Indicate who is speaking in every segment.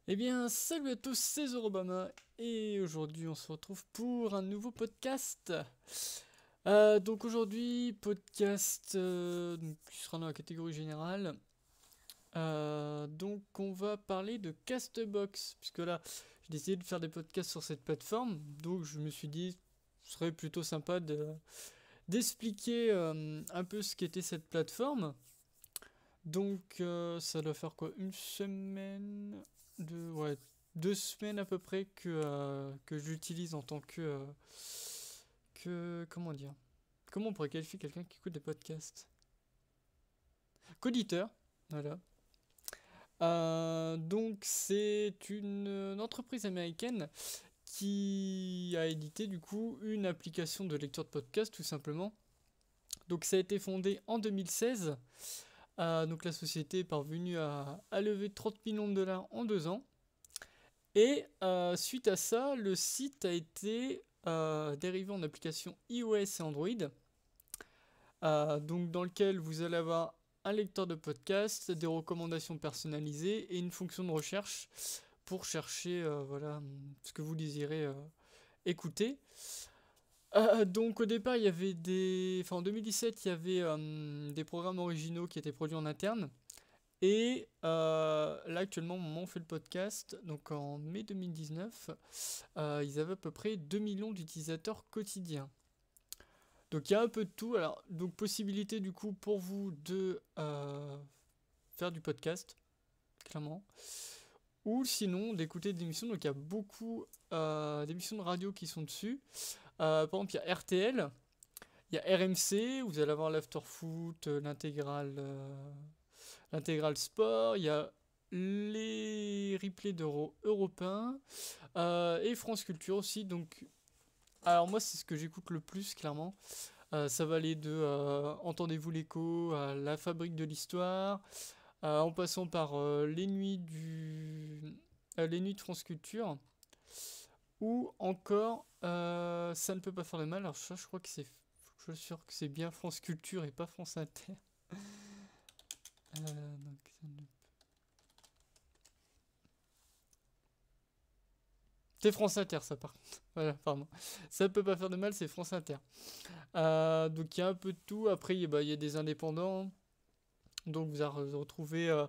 Speaker 1: Eh bien, salut à tous, c'est Zorobama, et aujourd'hui on se retrouve pour un nouveau podcast. Donc aujourd'hui, podcast qui sera dans la catégorie générale. Donc on va parler de Castbox, puisque là j'ai décidé de faire des podcasts sur cette plateforme, donc je me suis dit ce serait plutôt sympa d'expliquer un peu ce qu'était cette plateforme. Donc ça doit faire quoi? Une semaine ouais, 2 semaines à peu près que j'utilise en tant que comment dire? Comment on pourrait qualifier quelqu'un qui écoute des podcasts? Qu'auditeur, voilà. Donc c'est une entreprise américaine qui a édité du coup une application de lecteur de podcast tout simplement. Donc ça a été fondé en 2016. Donc la société est parvenue à lever 30 millions de dollars en 2 ans. Et suite à ça, le site a été dérivé en application iOS et Android, donc dans lequel vous allez avoir un lecteur de podcast, des recommandations personnalisées et une fonction de recherche pour chercher voilà, ce que vous désirez écouter. Donc au départ, il y avait en 2017, il y avait des programmes originaux qui étaient produits en interne. Et là, actuellement, au moment où on fait le podcast, donc en mai 2019, ils avaient à peu près 2 millions d'utilisateurs quotidiens. Donc il y a un peu de tout. Alors, donc possibilité du coup pour vous de faire du podcast, clairement. Ou sinon d'écouter des émissions. Donc il y a beaucoup d'émissions de radio qui sont dessus. Par exemple, il y a RTL, il y a RMC, vous allez avoir l'after-foot, l'intégral sport, il y a les replays d'Euro européens et France Culture aussi. Donc, alors moi, c'est ce que j'écoute le plus, clairement. Ça va aller de Entendez-vous l'écho à La Fabrique de l'Histoire, en passant par les nuits de France Culture, ou encore Ça ne peut pas faire de mal. Alors ça, je crois que je suis sûr que c'est bien France Culture et pas France Inter. Donc, c'est France Inter, ça, par contre. Voilà, pardon. Ça peut pas faire de mal, c'est France Inter. Donc, il y a un peu de tout. Après, il y a des indépendants. Donc, vous allez retrouver de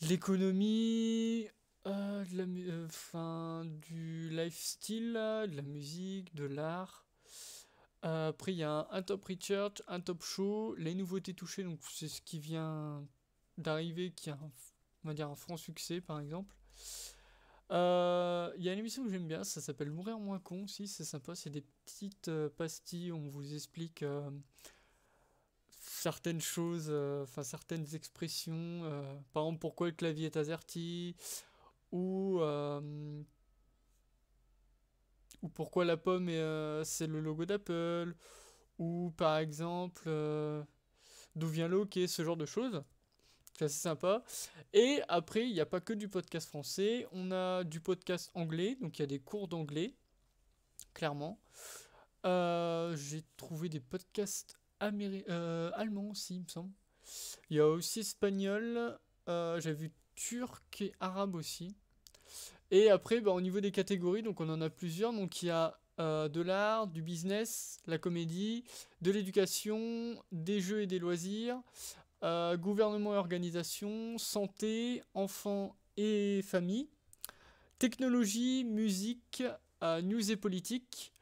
Speaker 1: l'économie, du lifestyle, là, de la musique, de l'art. Après, il y a un top research, un top show, les nouveautés touchées. Donc, c'est ce qui vient d'arriver, qui a on va dire un franc succès, par exemple. Il y a une émission que j'aime bien, ça s'appelle Mourir moins con aussi, c'est sympa, c'est des petites pastilles où on vous explique certaines choses, enfin certaines expressions, par exemple pourquoi le clavier est AZERTY, ou, euh, ou pourquoi la pomme c'est le logo d'Apple, ou par exemple d'où vient l'eau, qui est ce genre de choses. C'est assez sympa. Et après, il n'y a pas que du podcast français, on a du podcast anglais, donc il y a des cours d'anglais, clairement. J'ai trouvé des podcasts allemands aussi, il me semble. Il y a aussi espagnol, j'ai vu turc et arabe aussi. Et après, bah, au niveau des catégories, donc on en a plusieurs. Donc il y a de l'art, du business, la comédie, de l'éducation, des jeux et des loisirs, gouvernement et organisation, santé, enfants et famille, technologie, musique, news et politique,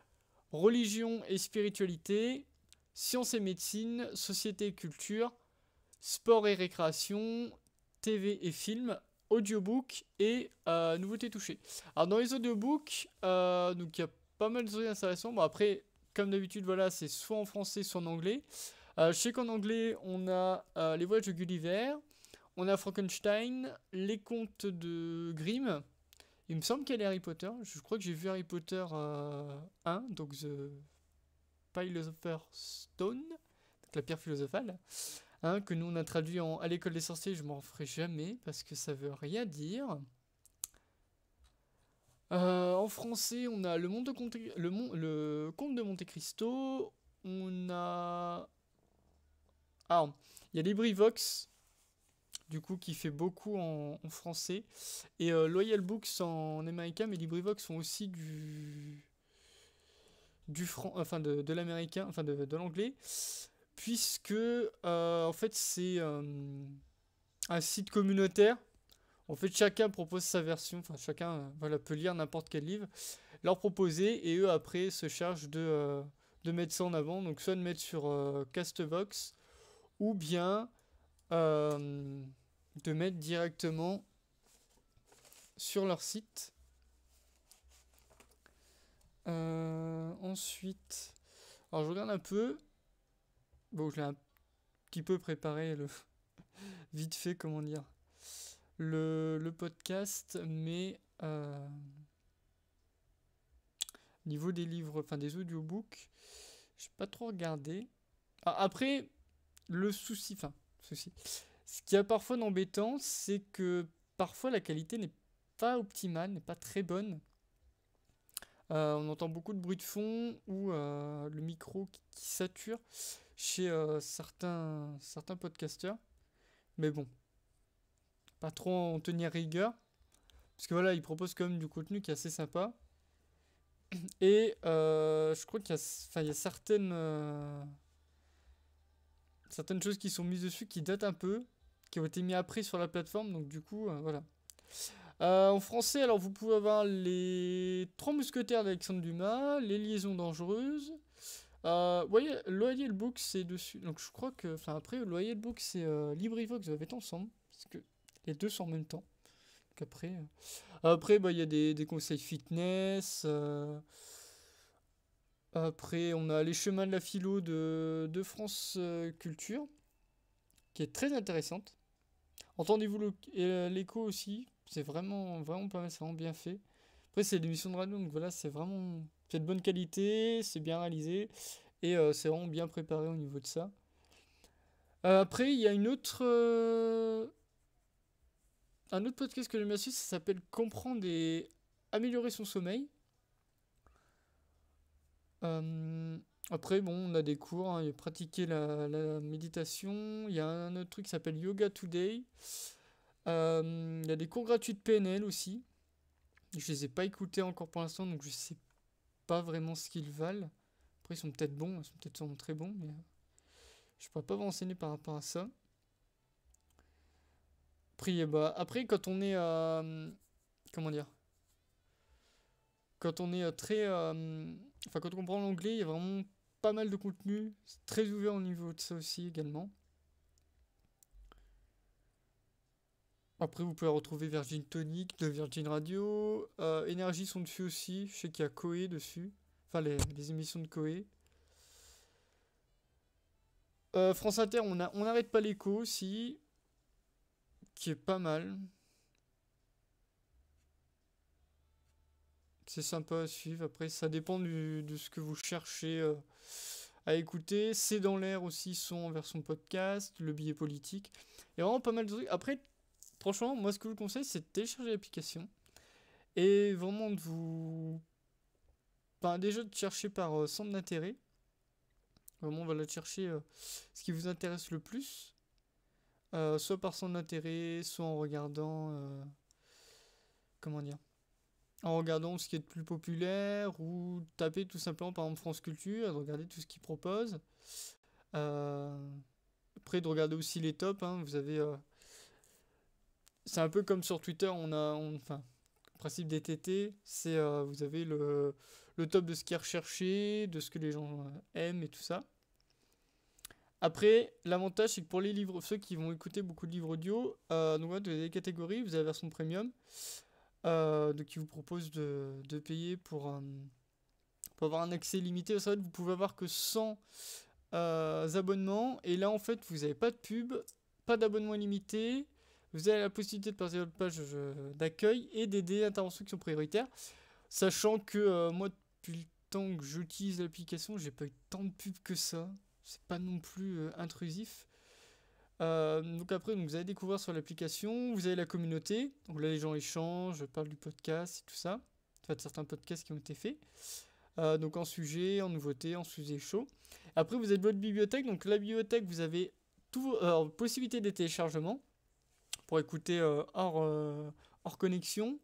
Speaker 1: religion et spiritualité, sciences et médecine, société et culture, sport et récréation, TV et film, audiobook et nouveautés touchées. Alors dans les audiobooks, donc il y a pas mal de trucs intéressants. Bon après, comme d'habitude, voilà, c'est soit en français, soit en anglais. Je sais qu'en anglais, on a Les Voyages de Gulliver, on a Frankenstein, Les Contes de Grimm. Il me semble qu'il y a les Harry Potter. Je crois que j'ai vu Harry Potter 1, donc The Philosopher's Stone, donc la pierre philosophale, hein, que nous on a traduit à l'école des sorciers. Je m'en ferai jamais parce que ça veut rien dire. En français, on a le Comte de Monte Cristo. On a il y a LibriVox. du coup, qui fait beaucoup en français. Et Loyal Books en américain, mais LibriVox sont aussi enfin de l'américain, enfin de l'anglais, puisque en fait c'est un site communautaire. En fait, chacun propose sa version, enfin chacun voilà, peut lire n'importe quel livre, leur proposer, et eux après se chargent de mettre ça en avant, donc soit de mettre sur Castbox, ou bien de mettre directement sur leur site. Ensuite, alors je regarde un peu, bon je l'ai un petit peu préparé, vite fait, comment dire, le podcast, mais niveau des livres, enfin des audiobooks, j'ai pas trop regardé. Ah, après, souci, ce qui est parfois d'embêtant, c'est que parfois la qualité n'est pas optimale, n'est pas très bonne. On entend beaucoup de bruit de fond ou le micro qui sature chez certains podcasteurs. Mais bon, pas trop en tenir rigueur. Parce que voilà, ils proposent quand même du contenu qui est assez sympa. Et je crois qu'il y a certaines choses qui sont mises dessus qui datent un peu, qui ont été mis après sur la plateforme. Donc du coup, voilà. En français, alors vous pouvez avoir les Trois Mousquetaires d'Alexandre Dumas, Les Liaisons Dangereuses. Vous voyez, Loyal Books c'est dessus. Donc je crois que, enfin après, Loyal Books c'est LibriVox, vous être ensemble, parce que les deux sont en même temps. Donc après, bah il y a des conseils fitness. Après, on a Les Chemins de la Philo de France Culture, qui est très intéressante. Entendez-vous l'écho aussi, c'est vraiment pas mal, c'est vraiment bien fait. Après, c'est une émission de radio, donc voilà, c'est de bonne qualité, c'est bien réalisé, et c'est vraiment bien préparé au niveau de ça. Après, il y a un autre podcast que j'aime bien suivre, ça s'appelle Comprendre et améliorer son sommeil. Euh, Après, bon, on a des cours, hein, il y a pratiquer la méditation. Il y a un autre truc qui s'appelle Yoga Today. Il y a des cours gratuits de PNL aussi. Je les ai pas écoutés encore pour l'instant, donc je sais pas vraiment ce qu'ils valent. Après, ils sont peut-être bons, ils sont peut-être sûrement très bons, mais je pourrais pas vous renseigner par rapport à ça. Après, bah, après quand on est, comment dire, quand on est très, enfin, quand on comprend l'anglais, il y a vraiment pas mal de contenu. C'est très ouvert au niveau de ça aussi également. Après, vous pouvez retrouver Virgin Tonic de Virgin Radio. Énergie sont dessus aussi. Je sais qu'il y a Koé dessus. Enfin, les émissions de Koé. France Inter, on n'arrête pas l'écho aussi, qui est pas mal. C'est sympa à suivre. Après, ça dépend de ce que vous cherchez à écouter. C'est dans l'air aussi, son en version podcast, le billet politique. Il y a vraiment pas mal de trucs. Après, franchement, moi, ce que je vous conseille, c'est de télécharger l'application et vraiment de vous. Enfin, déjà de chercher par centre d'intérêt. Vraiment, on va la chercher ce qui vous intéresse le plus. Soit par centre d'intérêt, soit en regardant. Comment dire? En regardant ce qui est le plus populaire, ou taper tout simplement par exemple France Culture et de regarder tout ce qu'ils proposent. Euh, Après, de regarder aussi les tops, hein, vous avez. C'est un peu comme sur Twitter, enfin, le principe des TT, c'est vous avez le top de ce qui est recherché, de ce que les gens aiment et tout ça. Après, l'avantage, c'est que pour les livres, ceux qui vont écouter beaucoup de livres audio, donc voilà, vous avez des catégories, vous avez la version premium, donc qui vous propose de payer pour avoir un accès limité. Ça, vous pouvez avoir que 100 abonnements, et là, en fait, vous n'avez pas de pub, pas d'abonnement illimité, vous avez la possibilité de passer votre page d'accueil et d'aider interventions qui sont prioritaires, sachant que moi, depuis le temps que j'utilise l'application, j'ai pas eu tant de pubs que ça. C'est pas non plus intrusif. Donc après, donc vous allez découvrir sur l'application, vous avez la communauté. Donc là, les gens échangent, parlent du podcast et tout ça. Enfin, de certains podcasts qui ont été faits. Donc en sujet, en nouveauté, en sujet chaud. Après, vous avez votre bibliothèque. Donc la bibliothèque, vous avez possibilité des téléchargements. pour écouter hors connexion.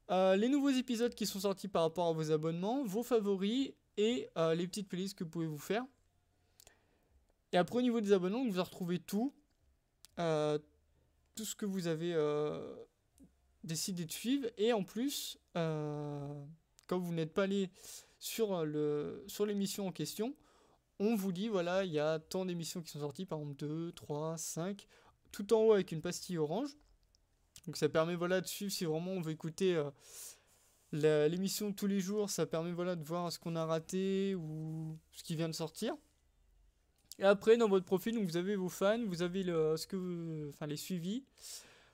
Speaker 1: Les nouveaux épisodes qui sont sortis par rapport à vos abonnements, vos favoris et les petites playlists que vous pouvez vous faire. Et après, au niveau des abonnements, vous retrouvez tout. Tout ce que vous avez décidé de suivre. Et en plus, quand vous n'êtes pas allé sur l'émission en question, on vous dit, voilà, il y a tant d'émissions qui sont sorties, par exemple 2, 3, 5, tout en haut avec une pastille orange. Donc ça permet voilà, de suivre si vraiment on veut écouter l'émission tous les jours. Ça permet voilà, de voir ce qu'on a raté ou ce qui vient de sortir. Et après, dans votre profil, donc, vous avez vos fans, vous avez les suivis,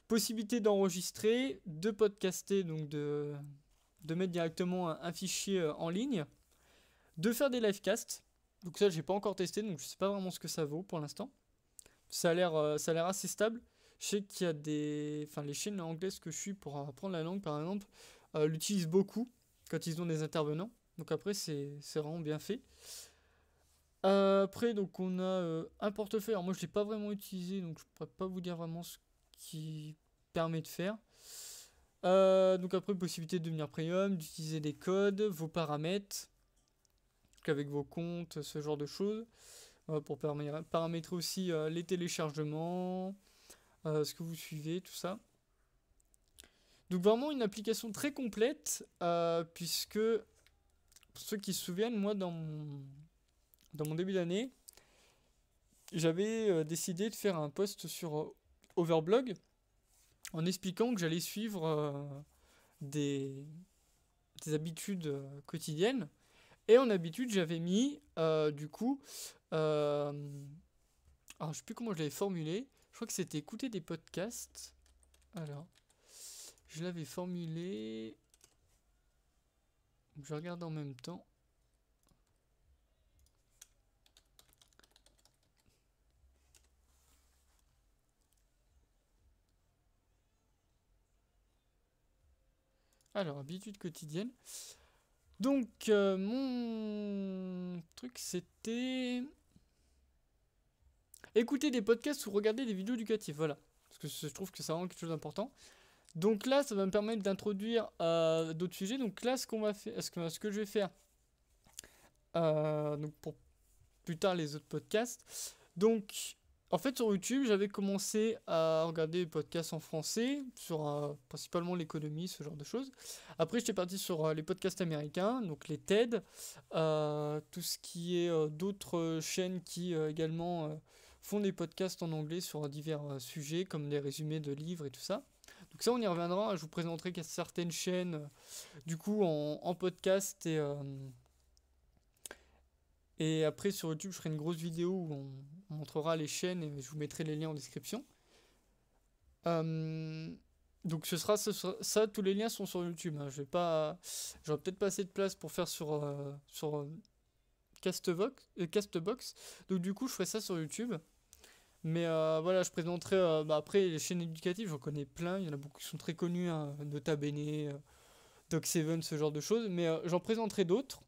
Speaker 1: possibilité d'enregistrer, de podcaster, donc de mettre directement un fichier en ligne, de faire des livecasts. Donc ça, j'ai pas encore testé, donc je sais pas vraiment ce que ça vaut pour l'instant. Ça a l'air assez stable. Je sais qu'il y a les chaînes anglaises que je suis pour apprendre la langue, par exemple, l'utilisent beaucoup quand ils ont des intervenants. Donc après, c'est vraiment bien fait. Après, donc on a un portefeuille. Alors moi, je l'ai pas vraiment utilisé, donc je pourrais pas vous dire vraiment ce qui permet de faire. Donc après, possibilité de devenir premium, d'utiliser des codes, vos paramètres, avec vos comptes, ce genre de choses. Pour paramétrer aussi les téléchargements, ce que vous suivez, tout ça. Donc vraiment une application très complète, puisque, pour ceux qui se souviennent, moi dans mon début d'année, j'avais décidé de faire un post sur Overblog en expliquant que j'allais suivre des habitudes quotidiennes. Et en habitude, j'avais mis, du coup, alors je sais plus comment je l'avais formulé. Je crois que c'était écouter des podcasts. Alors, je l'avais formulé. Je regarde en même temps. Alors, habitude quotidienne. Donc, mon truc, c'était écouter des podcasts ou regarder des vidéos éducatives. Voilà. Parce que je trouve que c'est vraiment quelque chose d'important. Donc là, ça va me permettre d'introduire d'autres sujets. Donc là, ce que je vais faire, donc pour plus tard les autres podcasts. Donc, en fait, sur YouTube, j'avais commencé à regarder des podcasts en français, sur principalement l'économie, ce genre de choses. Après, j'étais parti sur les podcasts américains, donc les TED, tout ce qui est d'autres chaînes qui également font des podcasts en anglais sur divers sujets, comme des résumés de livres et tout ça. Donc ça, on y reviendra. Je vous présenterai certaines chaînes, du coup, en podcast et après, sur YouTube, je ferai une grosse vidéo où on montrera les chaînes et je vous mettrai les liens en description. Donc ce sera ça, tous les liens sont sur YouTube. Hein. J'aurai peut-être pas assez de place pour faire sur Castbox. Donc du coup, je ferai ça sur YouTube. Mais voilà, je présenterai après les chaînes éducatives, j'en connais plein. Il y en a beaucoup qui sont très connues, hein, Nota Bene, Doc7, ce genre de choses. Mais j'en présenterai d'autres,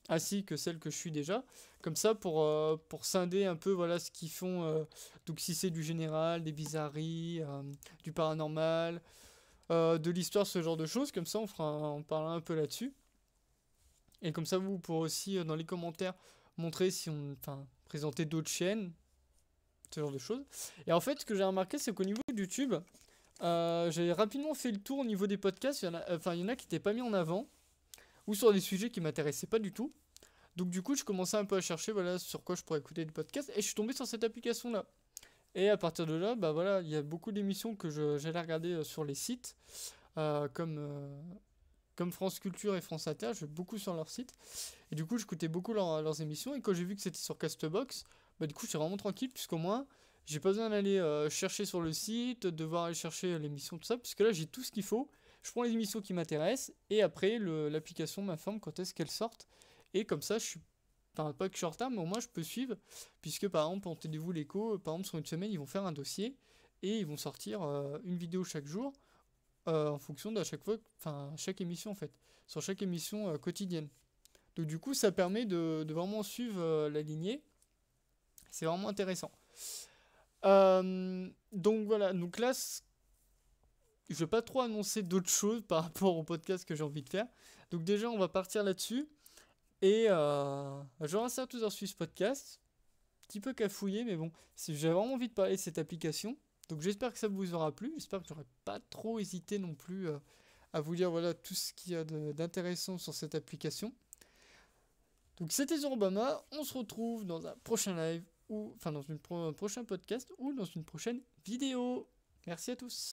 Speaker 1: ainsi que celles que je suis déjà. Comme ça, pour scinder un peu voilà, ce qu'ils font. Donc si c'est du général, des bizarreries, du paranormal, de l'histoire, ce genre de choses. Comme ça, on parlera un peu là-dessus. Et comme ça, vous pourrez aussi, dans les commentaires, montrer présenter d'autres chaînes, ce genre de choses. Et en fait, ce que j'ai remarqué, c'est qu'au niveau de YouTube, j'ai rapidement fait le tour au niveau des podcasts. Il y en a qui n'étaient pas mis en avant, ou sur des sujets qui m'intéressaient pas du tout. Donc du coup, je commençais un peu à chercher voilà, sur quoi je pourrais écouter des podcasts, et je suis tombé sur cette application-là. Et à partir de là, bah voilà, il y a beaucoup d'émissions que j'allais regarder sur les sites, comme France Culture et France Inter, je vais beaucoup sur leur site. Et du coup, j'écoutais beaucoup leurs émissions, et quand j'ai vu que c'était sur Castbox, bah du coup, j'étais vraiment tranquille, puisqu'au moins, j'ai pas besoin d'aller chercher sur le site, devoir aller chercher l'émission, tout ça, puisque là, j'ai tout ce qu'il faut. Je prends les émissions qui m'intéressent, et après, l'application m'informe quand est-ce qu'elles sortent. Et comme ça, pas que je suis en retard, mais au moins je peux suivre, puisque par exemple, Entendez-vous l'écho, par exemple, sur une semaine, ils vont faire un dossier, et ils vont sortir une vidéo chaque jour, en fonction de chaque émission en fait, sur chaque émission quotidienne. Donc du coup, ça permet de vraiment suivre la lignée. C'est vraiment intéressant. Donc voilà, donc là, je vais pas trop annoncer d'autres choses par rapport au podcast que j'ai envie de faire. Donc déjà, on va partir là-dessus. Et je renseigne tous suivre ce podcast. Petit peu cafouillé, mais bon, j'ai vraiment envie de parler de cette application. Donc j'espère que ça vous aura plu. J'espère que j'aurai pas trop hésité non plus à vous dire voilà tout ce qu'il y a d'intéressant sur cette application. Donc c'était Zorobama. On se retrouve dans un prochain live ou enfin dans un prochain podcast ou dans une prochaine vidéo. Merci à tous.